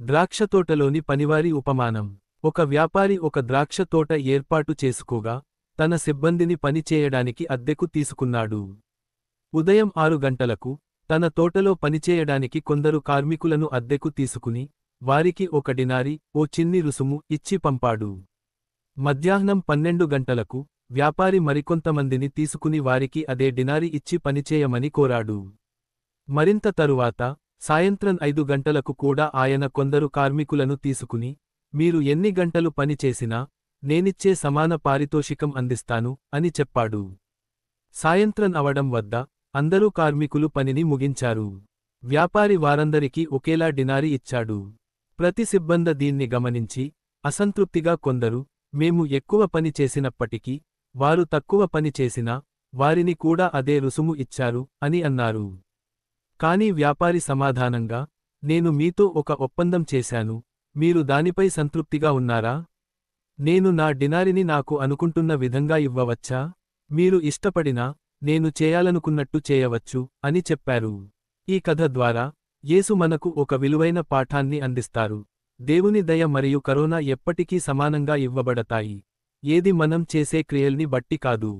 ద్రాక్షతోటలోని పనివారి ఉపమానం. ఒక వ్యాపారి ఒక ద్రాక్షతోట ఏర్పాటు చేసుకోగా, తన సిబ్బందిని పని చేయడానికి అద్దెకు తీసుకున్నాడు. ఉదయం 6 గంటలకు, తన తోటలో పనిచేయడానికి కొందరు కార్మికులను అద్దెకు తీసుకుని, వారికి 1 డినారీ, ఓ చిన్ని రుసుము ఇచ్చి పంపాడు. మధ్యాహ్నం 12 గంటలకు, వ్యాపారి మరికొంతమందిని తీసుకుని వారికి అదే డినారీ ఇచ్చి పనిచేయమని కోరాడు. మరింత తరువాత, సాయంత్రం 5 గంటలకు కూడా ఆయన కొందరు కార్మికులను తీసుకుని, మీరు ఎన్ని గంటలు పని చేసినా, నేనిచ్చే సమాన పారితోషికం అందిస్తాను, అని చెప్పాడు. సాయంత్రం అవడం వద్ద, అందరూ కార్మికులు పనిని ముగించారు. వ్యాపారి వారందరికీ ఒకేలా డినారీ ఇచ్చాడు. ప్రతి సిబ్బంద దీన్ని గమనించి, అసంతృప్తిగా కొందరు, మేము ఎక్కువ పని చేసినప్పటికీ, వారు తక్కువ పని చేసినా, వారిని కూడా అదే రుసుము ఇచ్చారు, అని అన్నారు. కాని వ్యాపారి సమాధానంగా, నేను మీతో ఒక ఒప్పందం చేశాను, మీరు దానిపై సంతృప్తిగా ఉన్నారా? నేను నా డినారిని నాకు అనుకుంటున్న విధంగా ఇవ్వవచ్చా? మీరు ఇష్టపడినా, నేను చేయాలనుకున్నట్టు చేయవచ్చు, అని చెప్పారు. ఈ కథ ద్వారా, యేసు మనకు ఒక విలువైన పాఠాన్ని అందిస్తారు. దేవుని దయ మరియు కరుణ ఎప్పటికీ సమానంగా ఇవ్వబడతాయి. ఏది మనం చేసే క్రియల్ని బట్టి కాదు.